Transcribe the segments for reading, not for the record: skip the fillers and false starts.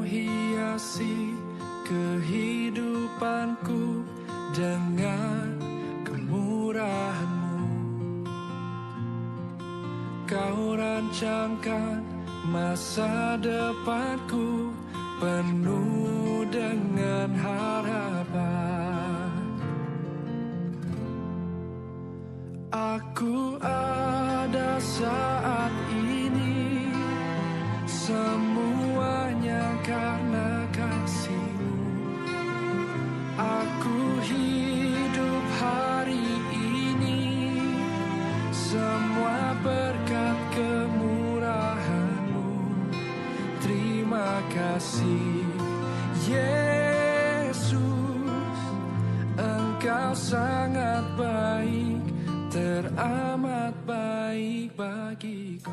hiasi kehidupanku dengan kemurahan-Mu. Kau rancangkan masa depanku penuh dengan harapan. Aku ada saat ini, semuanya karena kasih-Mu. Aku hidup hari ini, semua berkat kemurahan-Mu. Terima kasih Yesus, Engkau sangat baik, teramat baik bagiku.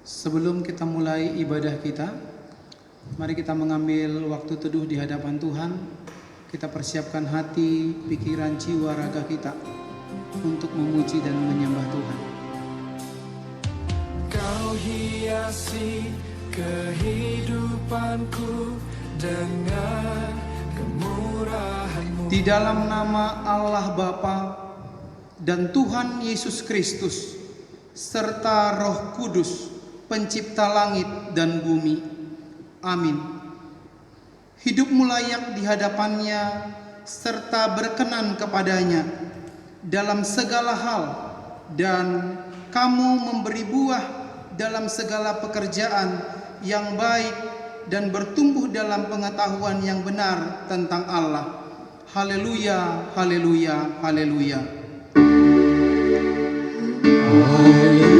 Sebelum kita mulai ibadah kita, mari kita mengambil waktu teduh di hadapan Tuhan. Kita persiapkan hati, pikiran, jiwa, raga kita untuk memuji dan menyembah Tuhan. Kau hiasi kehidupanku dengan kemurahan-Mu. Di dalam nama Allah Bapa dan Tuhan Yesus Kristus serta Roh Kudus, Pencipta langit dan bumi. Amin. Hidupmu layak di hadapannya serta berkenan kepadanya dalam segala hal, dan kamu memberi buah dalam segala pekerjaan yang baik dan bertumbuh dalam pengetahuan yang benar tentang Allah. Haleluya, haleluya, haleluya. Haleluya.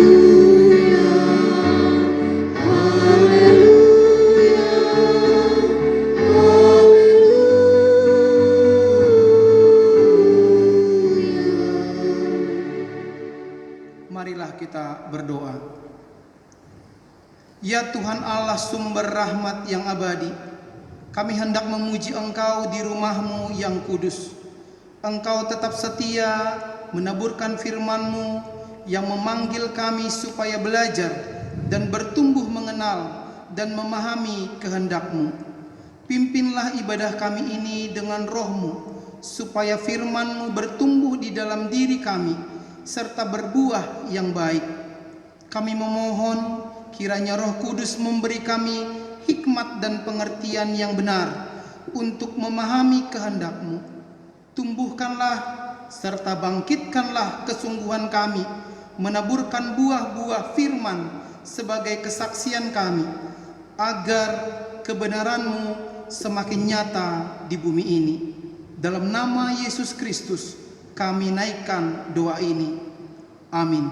Marilah kita berdoa. Ya Tuhan Allah, sumber rahmat yang abadi, kami hendak memuji Engkau di rumah-Mu yang kudus. Engkau tetap setia menaburkan firman-Mu yang memanggil kami supaya belajar dan bertumbuh mengenal dan memahami kehendak-Mu. Pimpinlah ibadah kami ini dengan Roh-Mu, supaya firman-Mu bertumbuh di dalam diri kami serta berbuah yang baik. Kami memohon kiranya Roh Kudus memberi kami hikmat dan pengertian yang benar untuk memahami kehendak-Mu. Tumbuhkanlah serta bangkitkanlah kesungguhan kami menaburkan buah-buah firman sebagai kesaksian kami, agar kebenaran-Mu semakin nyata di bumi ini. Dalam nama Yesus Kristus kami naikkan doa ini. Amin.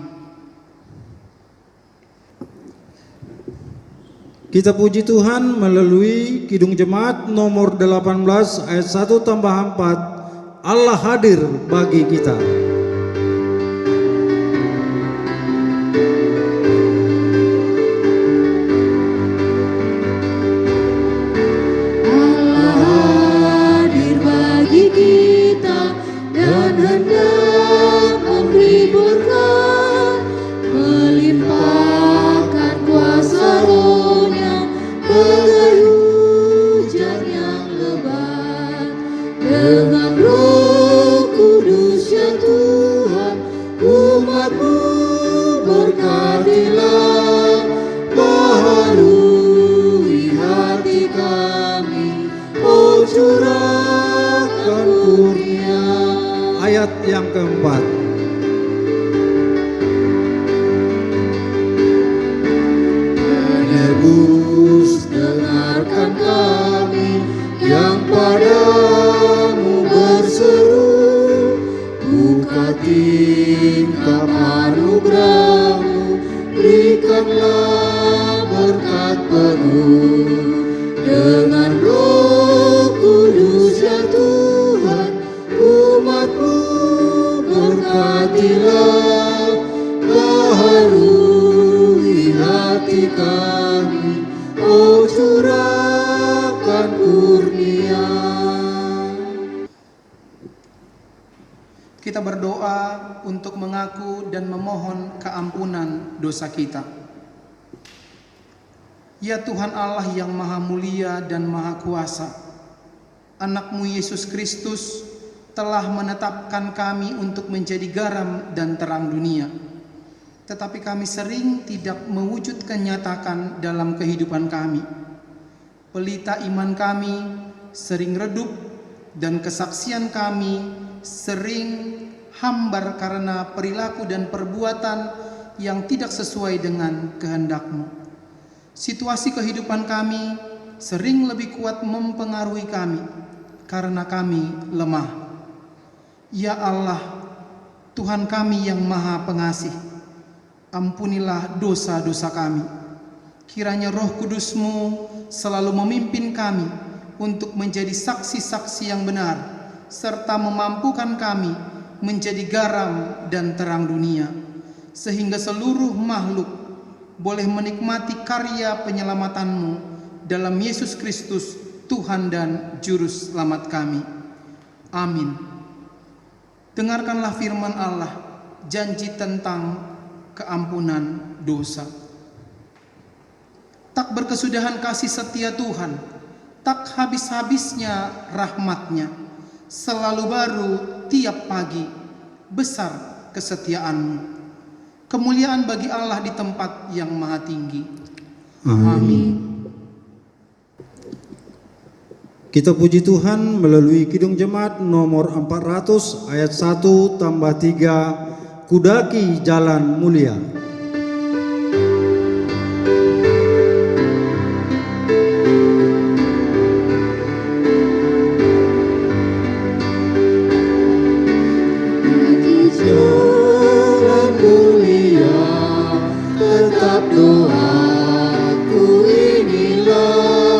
Kita puji Tuhan melalui Kidung Jemaat nomor 18 ayat 1 tambah 4. Allah hadir bagi kita. Ayat yang keempat. Menebus, dengarkan kami yang padamu berseru. Buka tingkap anugerah-Mu, berikanlah berkat penuh. Dengan Roh Kudus ya Tuhan, umat-Mu berkatilah, baharui hati kami, oh curahkan kurnia. kita berdoa untuk mengaku dan memohon keampunan dosa kita. Ya Tuhan Allah yang maha mulia dan maha kuasa, Anak-Mu Yesus Kristus telah menetapkan kami untuk menjadi garam dan terang dunia. Tetapi kami sering tidak mewujudkan nyatakan dalam kehidupan kami. Pelita iman kami sering redup dan kesaksian kami sering hambar karena perilaku dan perbuatan yang tidak sesuai dengan kehendak-Mu. Situasi kehidupan kami sering lebih kuat mempengaruhi kami karena kami lemah. Ya Allah, Tuhan kami yang maha pengasih, ampunilah dosa-dosa kami. Kiranya Roh Kudus-Mu selalu memimpin kami untuk menjadi saksi-saksi yang benar, serta memampukan kami menjadi garam dan terang dunia, sehingga seluruh makhluk boleh menikmati karya penyelamatanmu dalam Yesus Kristus, Tuhan dan Juru Selamat kami. Amin. Dengarkanlah firman Allah, janji tentang keampunan dosa. Tak berkesudahan kasih setia Tuhan, tak habis-habisnya rahmat-Nya, selalu baru tiap pagi, besar kesetiaan-Mu. Kemuliaan bagi Allah di tempat yang maha tinggi. Amin. Kita puji Tuhan melalui Kidung Jemaat nomor 400 ayat 1 tambah 3, Kudaki Jalan Mulia. Tetap doaku inilah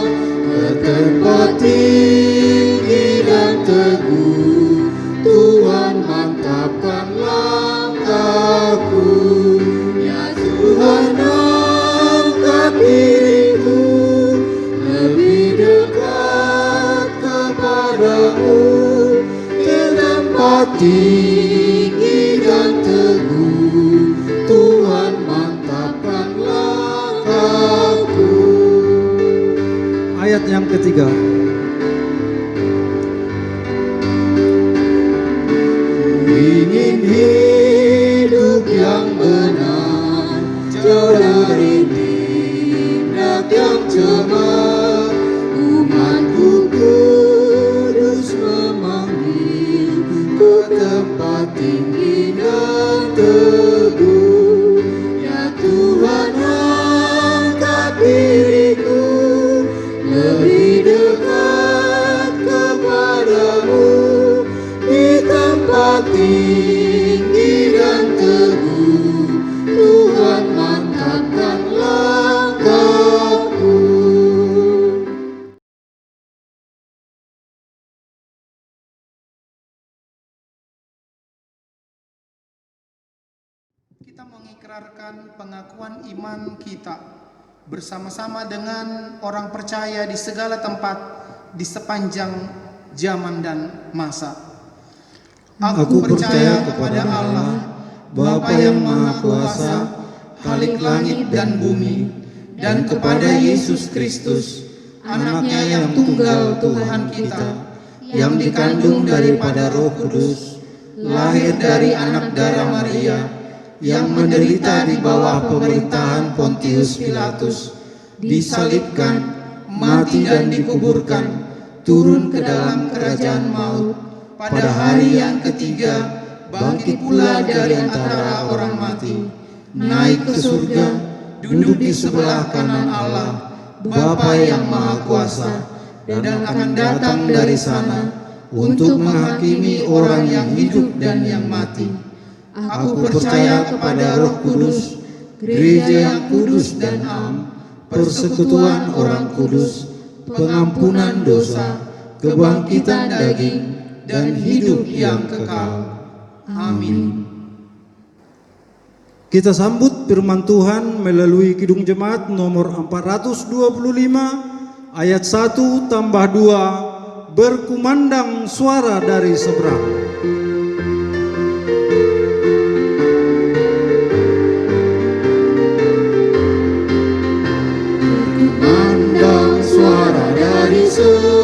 ke tempat tinggi dan teguh, Tuhan mantapkan langkahku. Ya Tuhan, angkat diriku lebih dekat kepadamu, ke tempat tinggi dan teguh, Tuhan mantapkan langkahku. Ayat yang ketiga. Ingin hidup yang benar, jauh dari tindak yang cemar. Umatku kudus memanggil ke tempat tinggi dan teguh. Ya Tuhan, angkat diriku lebih dekat kepadamu, di tempat tinggi dan teguh, Tuhan mantapkan langkahku. Kita mengikrarkan pengakuan iman kita bersama-sama dengan orang percaya di segala tempat di sepanjang zaman dan masa. Aku percaya kepada Allah, Bapa yang Maha Kuasa, Khalik langit dan bumi, dan kepada Yesus Kristus, Anaknya yang tunggal Tuhan kita, yang dikandung daripada Roh Kudus, lahir dari anak darah Maria, yang menderita di bawah pemerintahan Pontius Pilatus, disalibkan, mati dan dikuburkan, turun ke dalam kerajaan maut, pada hari yang ketiga bangkit pula dari antara orang mati, naik ke surga, duduk di sebelah kanan Allah, Bapa yang Maha Kuasa, dan akan datang dari sana untuk menghakimi orang yang hidup dan yang mati. Aku percaya kepada Roh Kudus, gereja yang kudus dan am, persekutuan orang kudus, pengampunan dosa, kebangkitan daging, dan hidup yang kekal. Amin. Kita sambut firman Tuhan melalui Kidung Jemaat nomor 425 ayat 1 tambah 2, berkumandang suara dari seberang.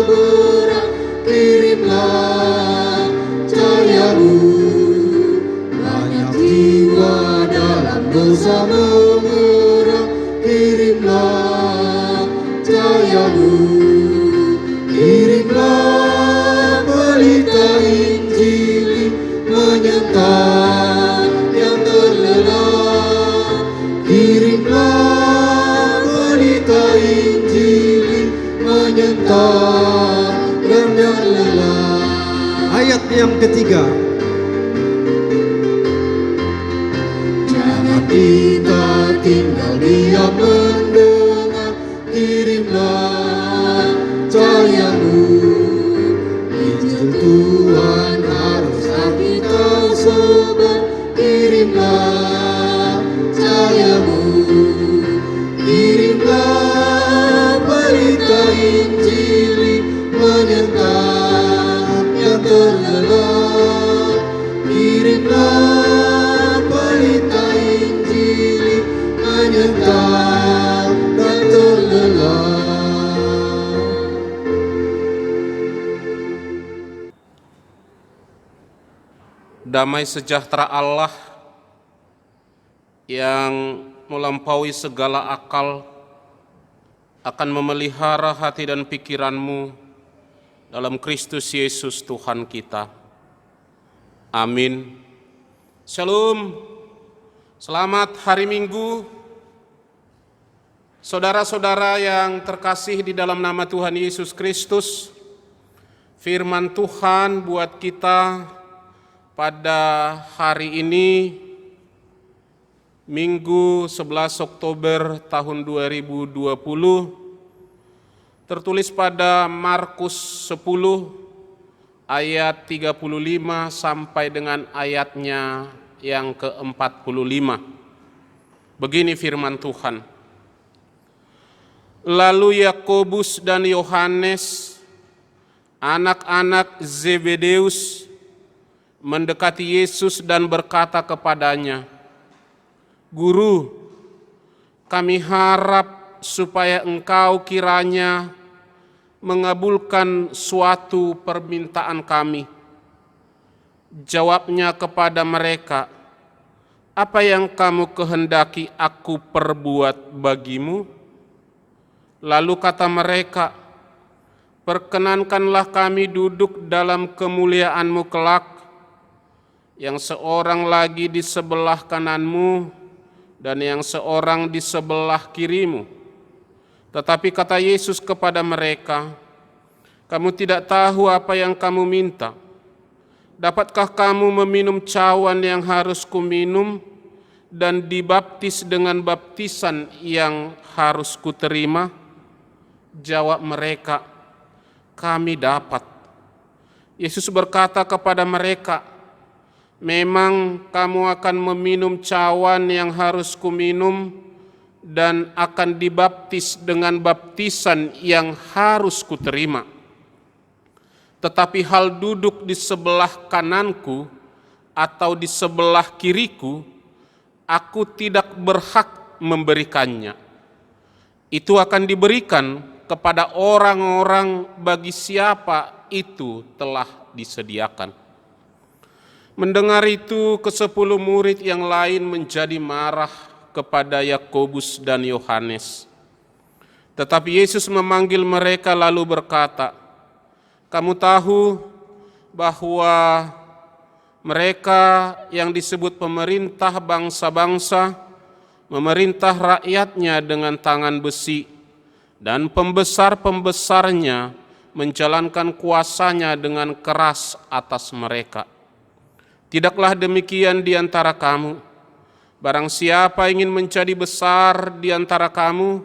seberang, kirimlah cahayamu. Banyak jiwa dalam dosa memerah, kirimlah cahayamu. Kirimlah berita Injil menyentak yang terlelap. Kirimlah berita Injil menyentak yang terlelap. Ayat yang ketiga. Jangan kita tinggal diam mendengar, kirimlah cahayamu. Injil Tuhan haruslah kita sebar, kirimlah cahayamu. Kirimlah berita Injil menyentak yang terlelap. Kirimlah berita Injil menyentak dan terlelap. Damai sejahtera Allah yang melampaui segala akal akan memelihara hati dan pikiranmu dalam Kristus Yesus Tuhan kita. Amin. Shalom. Selamat hari Minggu. Saudara-saudara yang terkasih di dalam nama Tuhan Yesus Kristus, firman Tuhan buat kita pada hari ini, Minggu 11 Oktober tahun 2020, tertulis pada Markus 10 ayat 35 sampai dengan ayatnya yang ke-45. Begini firman Tuhan. Lalu Yakobus dan Yohanes, anak-anak Zebedeus, mendekati Yesus dan berkata kepadanya, Guru, kami harap supaya Engkau kiranya mengabulkan suatu permintaan kami. Jawabnya kepada mereka, apa yang kamu kehendaki aku perbuat bagimu? Lalu kata mereka, perkenankanlah kami duduk dalam kemuliaan-Mu kelak, yang seorang lagi di sebelah kananmu dan yang seorang di sebelah kirimu. Tetapi kata Yesus kepada mereka, kamu tidak tahu apa yang kamu minta. Dapatkah kamu meminum cawan yang harus kuminum dan dibaptis dengan baptisan yang harus kuterima? Jawab mereka, kami dapat. Yesus berkata kepada mereka, memang kamu akan meminum cawan yang harus kuminum dan akan dibaptis dengan baptisan yang harus kuterima. Tetapi hal duduk di sebelah kananku atau di sebelah kiriku, aku tidak berhak memberikannya. Itu akan diberikan kepada orang-orang bagi siapa itu telah disediakan. Mendengar itu, ke-10 murid yang lain menjadi marah kepada Yakobus dan Yohanes. Tetapi Yesus memanggil mereka lalu berkata, kamu tahu bahwa mereka yang disebut pemerintah bangsa-bangsa memerintah rakyatnya dengan tangan besi, dan pembesar-pembesarnya menjalankan kuasanya dengan keras atas mereka. Tidaklah demikian di antara kamu. Barang siapa ingin menjadi besar di antara kamu,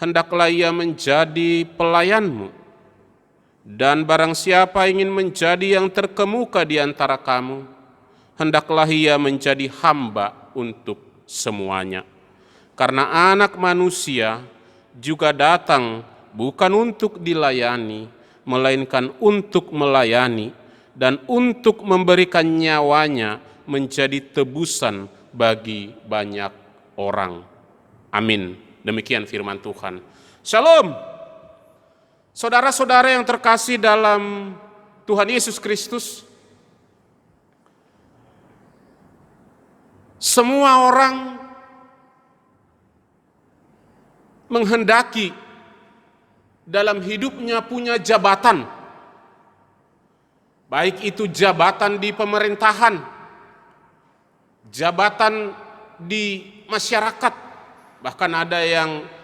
hendaklah ia menjadi pelayanmu. Dan barang siapa ingin menjadi yang terkemuka di antara kamu, hendaklah ia menjadi hamba untuk semuanya. Karena Anak Manusia juga datang bukan untuk dilayani, melainkan untuk melayani, dan untuk memberikan nyawanya menjadi tebusan bagi banyak orang. Amin. Demikian firman Tuhan. Shalom. Saudara-saudara yang terkasih dalam Tuhan Yesus Kristus, semua orang menghendaki dalam hidupnya punya jabatan, baik itu jabatan di pemerintahan, jabatan di masyarakat, bahkan ada yang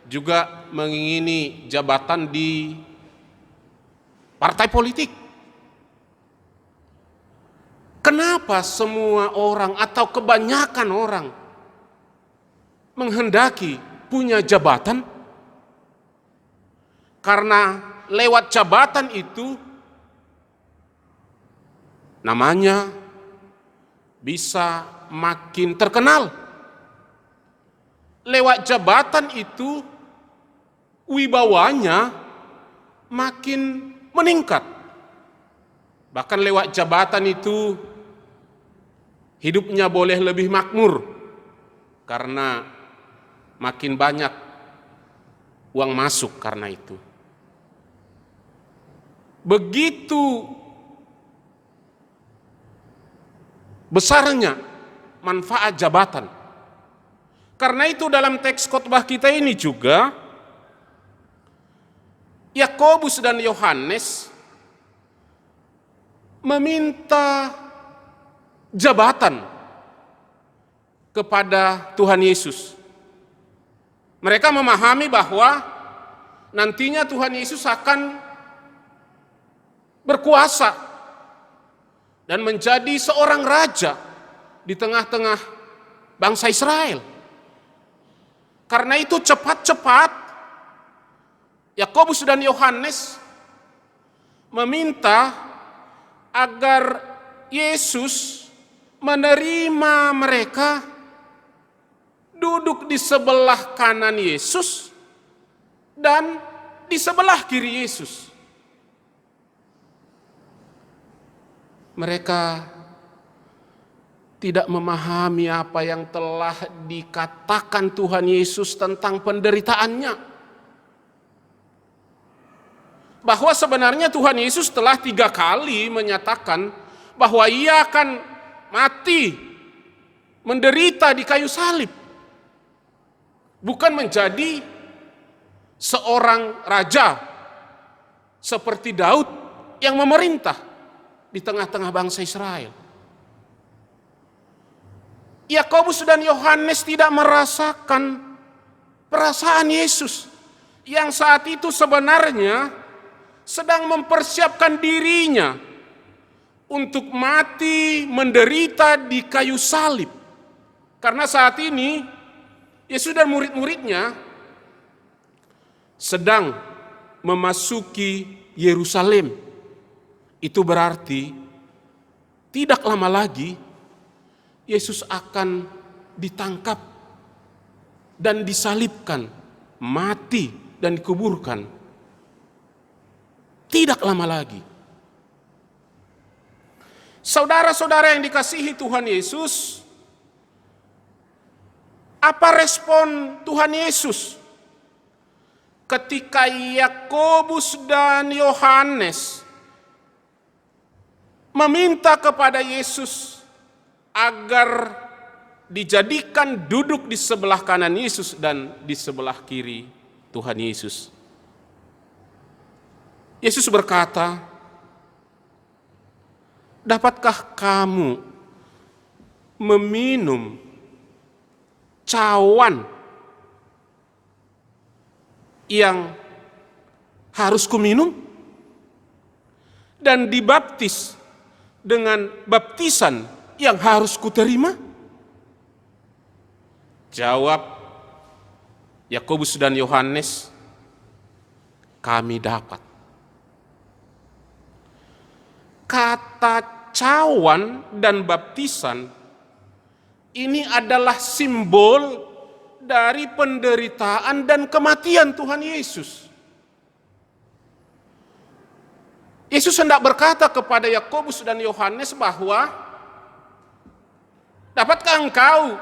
juga mengingini jabatan di partai politik. Kenapa semua orang atau kebanyakan orang menghendaki punya jabatan? Karena lewat jabatan itu namanya bisa makin terkenal. Lewat jabatan itu wibawanya makin meningkat. Bahkan lewat jabatan itu hidupnya boleh lebih makmur karena makin banyak uang masuk karena itu. Begitu besarnya manfaat jabatan. Karena itu dalam teks khotbah kita ini juga Yakobus dan Yohanes meminta jabatan kepada Tuhan Yesus. Mereka memahami bahwa nantinya Tuhan Yesus akan berkuasa dan menjadi seorang raja di tengah-tengah bangsa Israel. Karena itu cepat-cepat Yakobus dan Yohanes meminta agar Yesus menerima mereka duduk di sebelah kanan Yesus dan di sebelah kiri Yesus. Mereka tidak memahami apa yang telah dikatakan Tuhan Yesus tentang penderitaannya. Bahwa sebenarnya Tuhan Yesus telah 3 kali menyatakan bahwa ia akan mati, menderita di kayu salib. Bukan menjadi seorang raja seperti Daud yang memerintah di tengah-tengah bangsa Israel. Yakobus dan Yohanes tidak merasakan perasaan Yesus yang saat itu sebenarnya sedang mempersiapkan dirinya untuk mati menderita di kayu salib. Karena saat ini Yesus dan murid-muridnya sedang memasuki Yerusalem. Itu berarti tidak lama lagi Yesus akan ditangkap dan disalibkan, mati dan dikuburkan. Tidak lama lagi. Saudara-saudara yang dikasihi Tuhan Yesus, apa respon Tuhan Yesus ketika Yakobus dan Yohanes meminta kepada Yesus agar dijadikan duduk di sebelah kanan Yesus dan di sebelah kiri Tuhan Yesus? Yesus berkata, dapatkah kamu meminum cawan yang harus kuminum dan dibaptis dengan baptisan yang harus kuterima? Jawab Yakobus dan Yohanes, kami dapat. Kata cawan dan baptisan ini adalah simbol dari penderitaan dan kematian Tuhan Yesus. Yesus hendak berkata kepada Yakobus dan Yohanes bahwa dapatkah engkau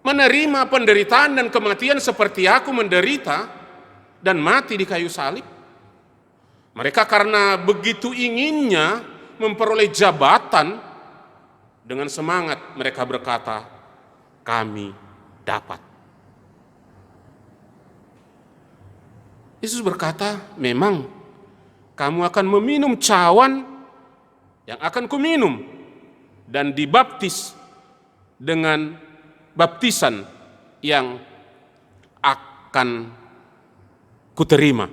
menerima penderitaan dan kematian seperti aku menderita dan mati di kayu salib. Mereka karena begitu inginnya memperoleh jabatan, dengan semangat mereka berkata, kami dapat. Yesus berkata, memang kamu akan meminum cawan yang akan kuminum dan dibaptis dengan baptisan yang akan kuterima.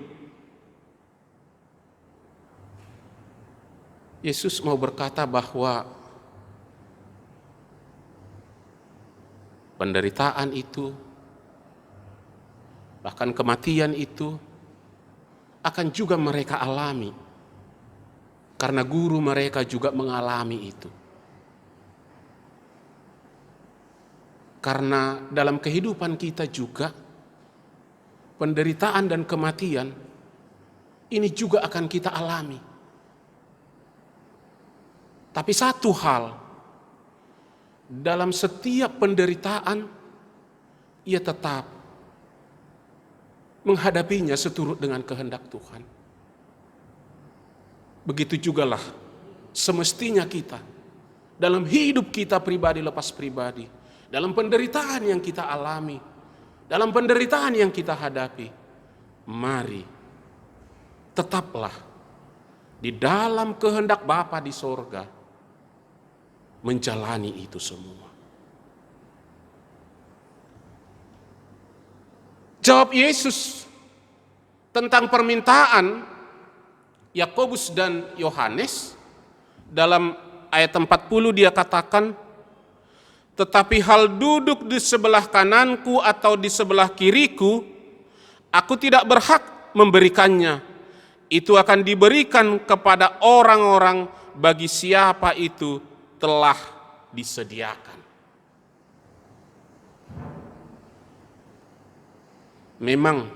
Yesus mau berkata bahwa penderitaan itu, bahkan kematian itu akan juga mereka alami, karena guru mereka juga mengalami itu. Karena dalam kehidupan kita juga penderitaan dan kematian ini juga akan kita alami. Tapi satu hal, dalam setiap penderitaan ia tetap menghadapinya seturut dengan kehendak Tuhan. Begitu jugalah semestinya kita dalam hidup kita pribadi lepas pribadi, dalam penderitaan yang kita alami, dalam penderitaan yang kita hadapi, mari tetaplah di dalam kehendak Bapa di sorga menjalani itu semua. Jawab Yesus tentang permintaan Yakobus dan Yohanes dalam ayat 40, dia katakan, tetapi hal duduk di sebelah kananku atau di sebelah kiriku, aku tidak berhak memberikannya. Itu akan diberikan kepada orang-orang bagi siapa itu telah disediakan. Memang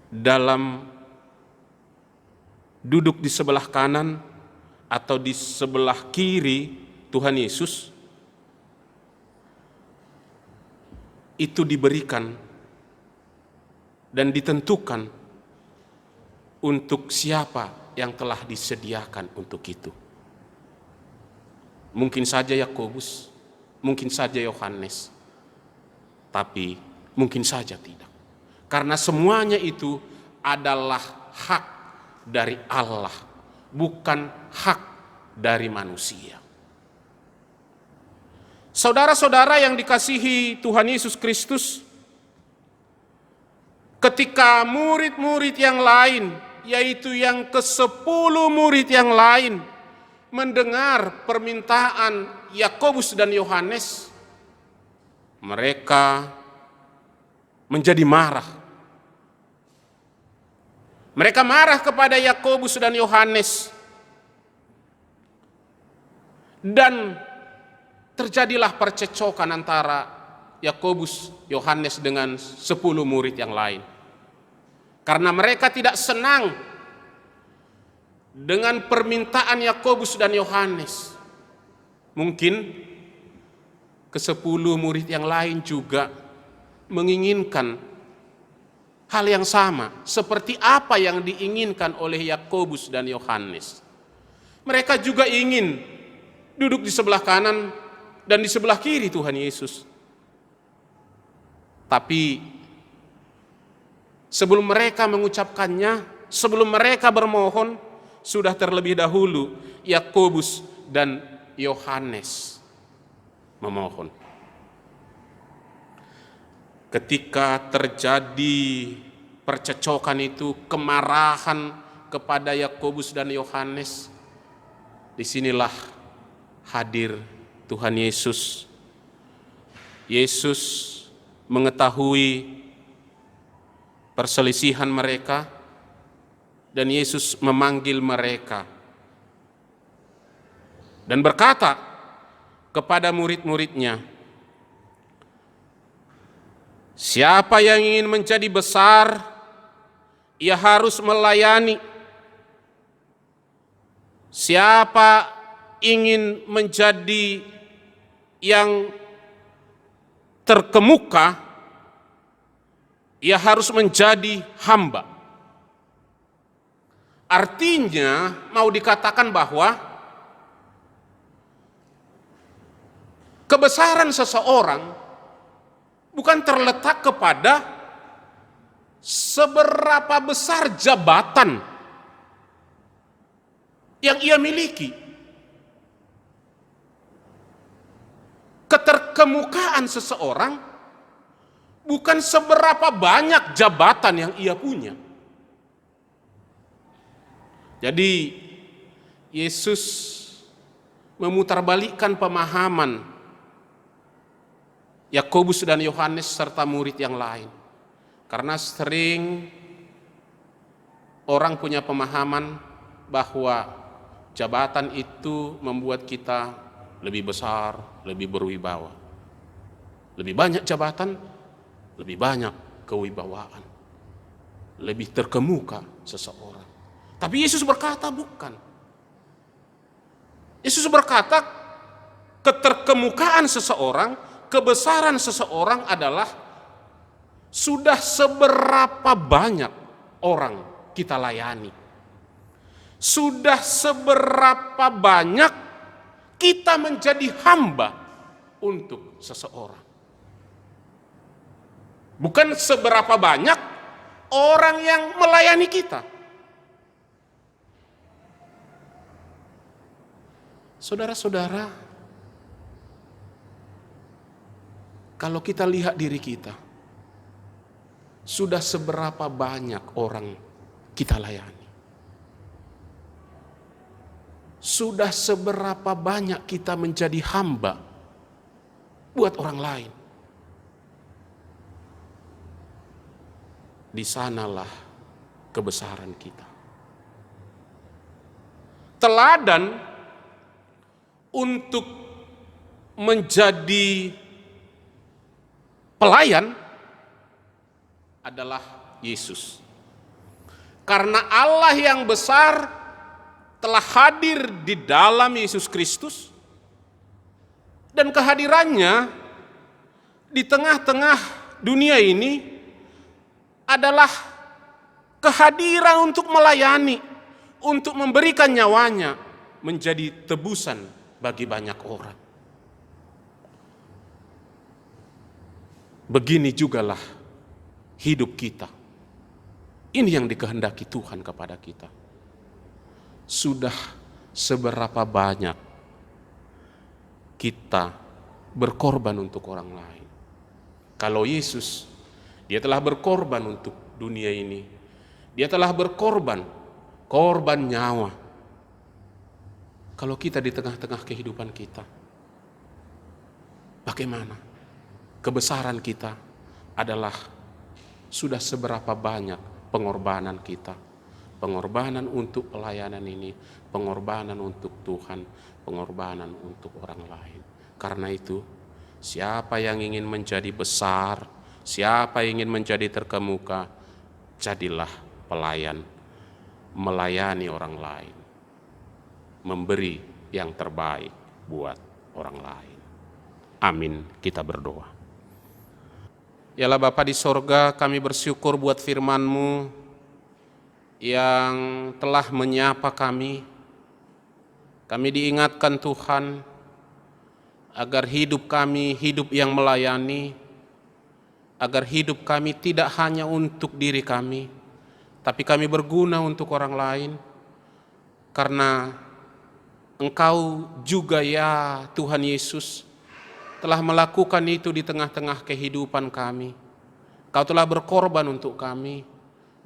dalam duduk di sebelah kanan atau di sebelah kiri Tuhan Yesus itu diberikan dan ditentukan untuk siapa yang telah disediakan untuk itu. Mungkin saja Yakobus, mungkin saja Yohanes, tapi mungkin saja tidak. Karena semuanya itu adalah hak dari Allah, bukan hak dari manusia. Saudara-saudara yang dikasihi Tuhan Yesus Kristus, ketika murid-murid yang lain, yaitu yang ke-10 murid yang lain, mendengar permintaan Yakobus dan Yohanes, mereka menjadi marah. Mereka marah kepada Yakobus dan Yohanes, dan terjadilah percecokan antara Yakobus, Yohanes dengan 10 murid yang lain. Karena mereka tidak senang dengan permintaan Yakobus dan Yohanes. Mungkin ke-10 murid yang lain juga menginginkan hal yang sama seperti apa yang diinginkan oleh Yakobus dan Yohanes. Mereka juga ingin duduk di sebelah kanan dan di sebelah kiri Tuhan Yesus. Tapi sebelum mereka mengucapkannya, sebelum mereka bermohon, sudah terlebih dahulu Yakobus dan Yohanes memohon. Ketika terjadi percecokan itu, kemarahan kepada Yakobus dan Yohanes, disinilah hadir Tuhan Yesus. Yesus mengetahui perselisihan mereka dan Yesus memanggil mereka dan berkata kepada murid-muridnya, siapa yang ingin menjadi besar, ia harus melayani. Siapa ingin menjadi yang terkemuka, ia harus menjadi hamba. Artinya mau dikatakan bahwa kebesaran seseorang bukan terletak kepada seberapa besar jabatan yang ia miliki. Keterkemukaan seseorang bukan seberapa banyak jabatan yang ia punya. Jadi Yesus memutarbalikkan pemahaman Yakobus dan Yohanes serta murid yang lain. Karena sering orang punya pemahaman bahwa jabatan itu membuat kita lebih besar, lebih berwibawa. Lebih banyak jabatan, lebih banyak kewibawaan. Lebih terkemuka seseorang. Tapi Yesus berkata bukan. Yesus berkata keterkemukaan seseorang, kebesaran seseorang adalah sudah seberapa banyak orang kita layani. Sudah seberapa banyak kita menjadi hamba untuk seseorang. Bukan seberapa banyak orang yang melayani kita. Saudara-saudara, kalau kita lihat diri kita, sudah seberapa banyak orang kita layani? Sudah seberapa banyak kita menjadi hamba buat orang lain? Di sanalah kebesaran kita. Teladan untuk menjadi pelayan adalah Yesus. Karena Allah yang besar telah hadir di dalam Yesus Kristus, dan kehadirannya di tengah-tengah dunia ini adalah kehadiran untuk melayani, untuk memberikan nyawanya menjadi tebusan bagi banyak orang. Begini jugalah hidup kita. Ini yang dikehendaki Tuhan kepada kita. Sudah seberapa banyak kita berkorban untuk orang lain. Kalau Yesus, dia telah berkorban untuk dunia ini. Dia telah berkorban, korban nyawa. Kalau kita di tengah-tengah kehidupan kita, bagaimana? Kebesaran kita adalah sudah seberapa banyak pengorbanan kita. Pengorbanan untuk pelayanan ini, pengorbanan untuk Tuhan, pengorbanan untuk orang lain. Karena itu, siapa yang ingin menjadi besar, siapa yang ingin menjadi terkemuka, jadilah pelayan, melayani orang lain. Memberi yang terbaik buat orang lain. Amin. Kita berdoa. Yalah Bapa di sorga, kami bersyukur buat firman-Mu yang telah menyapa kami. Kami diingatkan Tuhan agar hidup kami hidup yang melayani, agar hidup kami tidak hanya untuk diri kami, tapi kami berguna untuk orang lain. Karena Engkau juga ya Tuhan Yesus telah melakukan itu di tengah-tengah kehidupan kami. Kau telah berkorban untuk kami.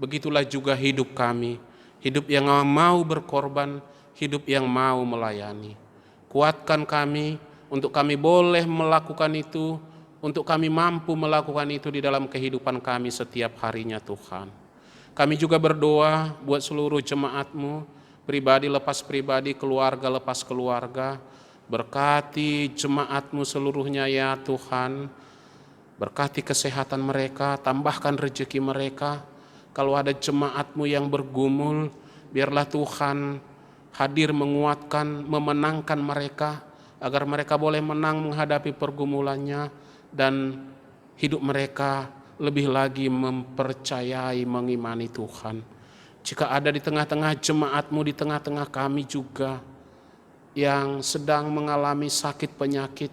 Begitulah juga hidup kami. Hidup yang mau berkorban, hidup yang mau melayani. Kuatkan kami untuk kami boleh melakukan itu, untuk kami mampu melakukan itu di dalam kehidupan kami setiap harinya Tuhan. Kami juga berdoa buat seluruh jemaat-Mu, pribadi lepas pribadi, keluarga lepas keluarga. Berkati jemaat-Mu seluruhnya ya Tuhan. Berkati kesehatan mereka, tambahkan rezeki mereka. Kalau ada jemaat-Mu yang bergumul, biarlah Tuhan hadir menguatkan, memenangkan mereka, agar mereka boleh menang menghadapi pergumulannya, dan hidup mereka lebih lagi mempercayai, mengimani Tuhan. Jika ada di tengah-tengah jemaat-Mu, di tengah-tengah kami juga yang sedang mengalami sakit penyakit,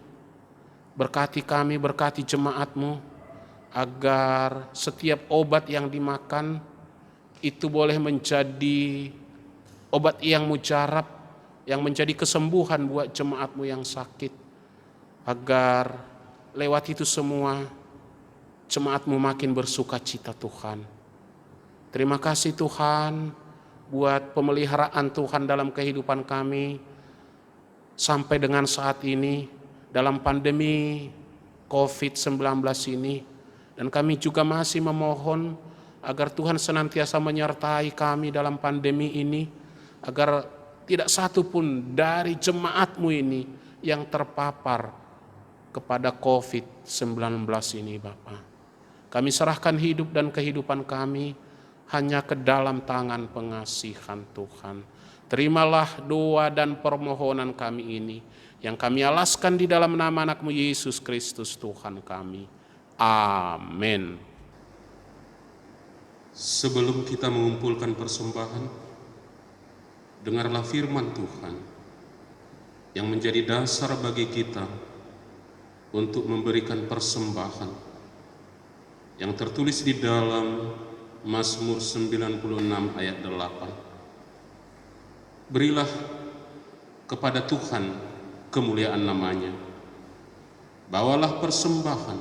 berkati kami, berkati jemaat-Mu, agar setiap obat yang dimakan itu boleh menjadi obat yang mujarab, yang menjadi kesembuhan buat jemaat-Mu yang sakit, agar lewat itu semua jemaat-Mu makin bersuka cita Tuhan. Terima kasih Tuhan buat pemeliharaan Tuhan dalam kehidupan kami sampai dengan saat ini dalam pandemi COVID-19 ini. Dan kami juga masih memohon agar Tuhan senantiasa menyertai kami dalam pandemi ini, agar tidak satu pun dari jemaat-Mu ini yang terpapar kepada COVID-19 ini Bapa. Kami serahkan hidup dan kehidupan kami hanya ke dalam tangan pengasihan Tuhan. Terimalah doa dan permohonan kami ini yang kami alaskan di dalam nama anak-Mu Yesus Kristus Tuhan kami. Amin. Sebelum kita mengumpulkan persembahan, dengarlah firman Tuhan yang menjadi dasar bagi kita untuk memberikan persembahan yang tertulis di dalam Mazmur 96 ayat 8. Berilah kepada Tuhan kemuliaan namanya, bawalah persembahan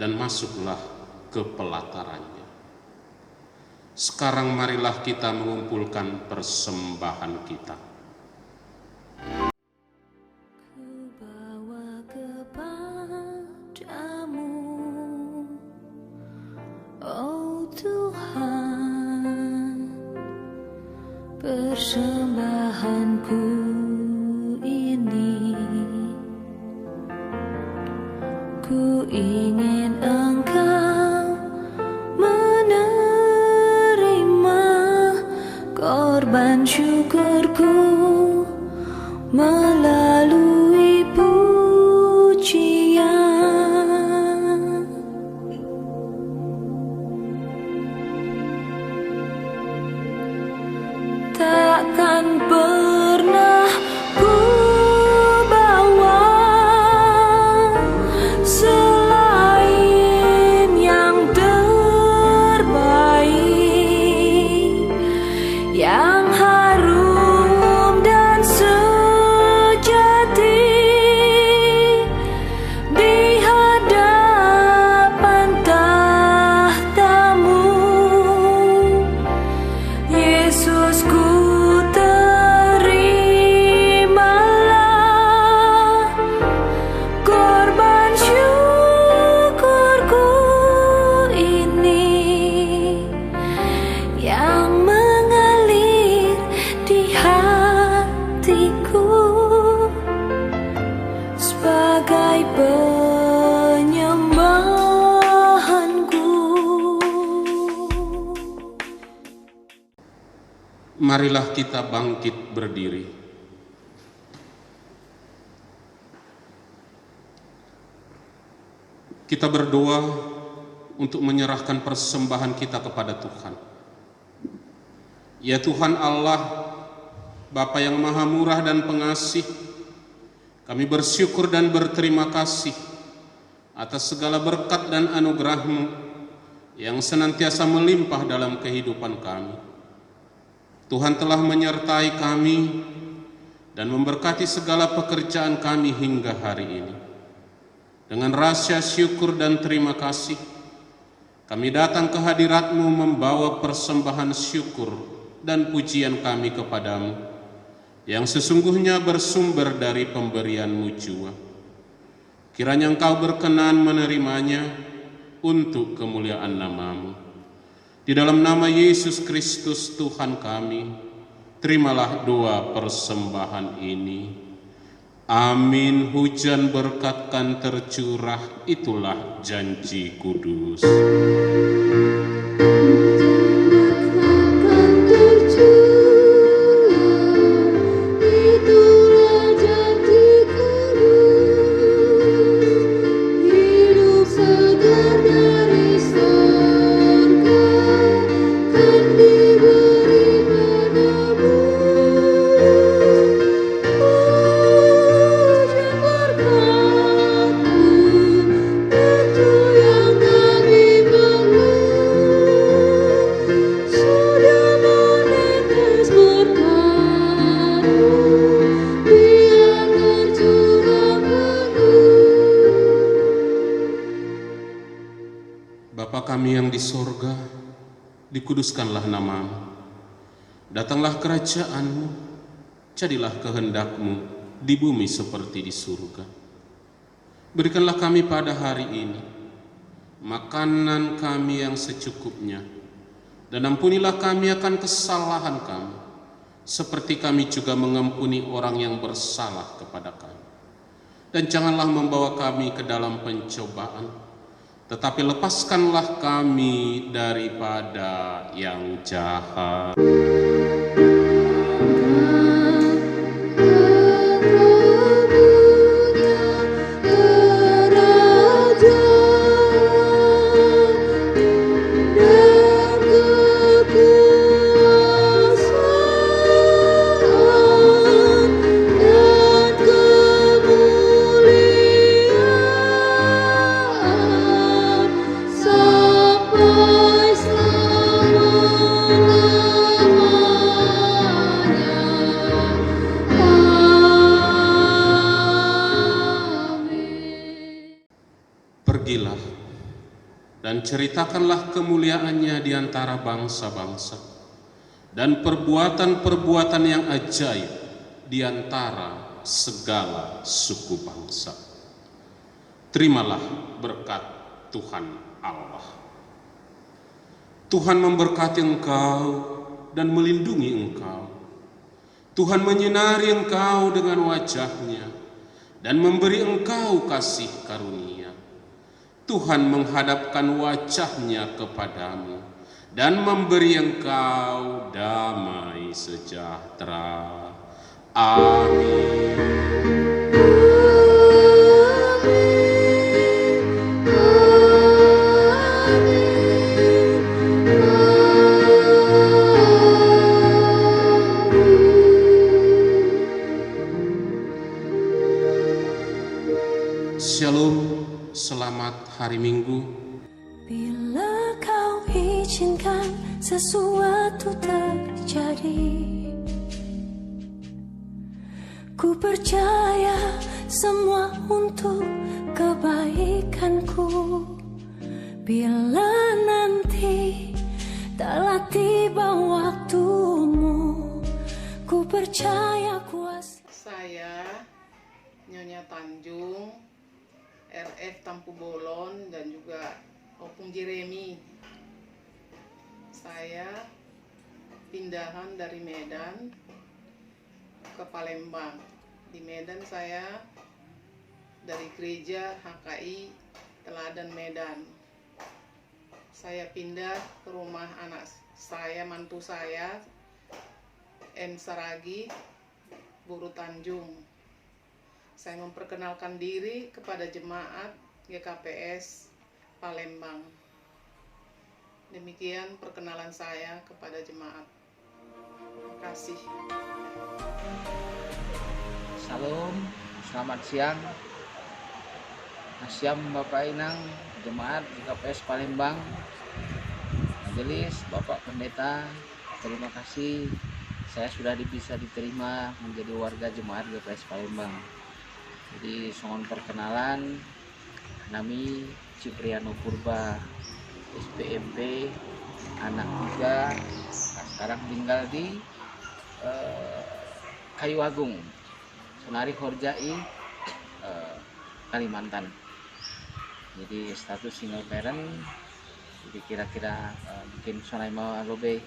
dan masuklah ke pelatarannya. Sekarang marilah kita mengumpulkan persembahan kita. Persembahanku ini, ku ingin Engkau menerima korban syukurku melalui pujian. Takkan pernah ku bawa selain yang terbaik, yang harum dan sejati di hadapan tahta-Mu, Yesusku. Marilah kita bangkit berdiri. Kita berdoa untuk menyerahkan persembahan kita kepada Tuhan. Ya Tuhan Allah, Bapa yang Maha Murah dan Pengasih, kami bersyukur dan berterima kasih atas segala berkat dan anugerah-Mu yang senantiasa melimpah dalam kehidupan kami. Tuhan telah menyertai kami dan memberkati segala pekerjaan kami hingga hari ini. Dengan rasa syukur dan terima kasih, kami datang ke hadirat-Mu membawa persembahan syukur dan pujian kami kepadamu, yang sesungguhnya bersumber dari pemberian-Mu jua. Kiranya Engkau berkenan menerimanya untuk kemuliaan nama-Mu. Di dalam nama Yesus Kristus Tuhan kami, terimalah doa persembahan ini. Amin. Hujan berkat kan tercurah, itulah janji kudus. Hidup segar dari dikuduskanlah namamu. Datanglah kerajaanmu, jadilah kehendakmu di bumi seperti di surga. Berikanlah kami pada hari ini makanan kami yang secukupnya, dan ampunilah kami akan kesalahan kami, seperti kami juga mengampuni orang yang bersalah kepada kami. Dan janganlah membawa kami ke dalam pencobaan, tetapi lepaskanlah kami daripada yang jahat. Pergilah dan ceritakanlah kemuliaannya di antara bangsa-bangsa, dan perbuatan-perbuatan yang ajaib di antara segala suku bangsa. Terimalah berkat Tuhan Allah. Tuhan memberkati engkau dan melindungi engkau. Tuhan menyinari engkau dengan wajah-Nya dan memberi engkau kasih karunia. Tuhan menghadapkan wajah-Nya kepadamu dan memberi engkau damai sejahtera. Amin. Shalom, selamat hari Minggu. Bila kau izinkan sesuatu terjadi, ku percaya semua untuk kebaikanku. Bila nanti telah tiba waktumu, ku percaya kuasa. Saya Nyonya Tanjung, RF Tampu Bolon, dan juga Opung Jeremy. Saya pindahan dari Medan ke Palembang. Di Medan saya dari gereja HKI Teladan Medan. Saya pindah ke rumah anak saya, mantu saya, M. Saragi, Guru Tanjung. Saya memperkenalkan diri kepada jemaat GKPS Palembang. Demikian perkenalan saya kepada jemaat. Terima kasih. Salam, selamat siang. Asyam Bapak Inang, jemaat GKPS Palembang, majelis, Bapak Pendeta, terima kasih saya sudah bisa diterima menjadi warga jemaat GKPS Palembang. Jadi songon perkenalan, nami Cipriano Purba, SPMP, anak 3, sekarang tinggal di Kayu Agung, Sonari Horjai, Kalimantan. Jadi status single parent. Jadi kira-kira mungkin sonai mau agobe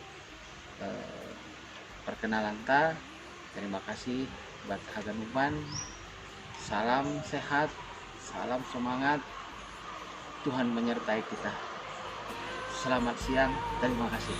perkenalan ta. Terima kasih buat haganupan. Salam sehat, salam semangat. Tuhan menyertai kita. Selamat siang, terima kasih.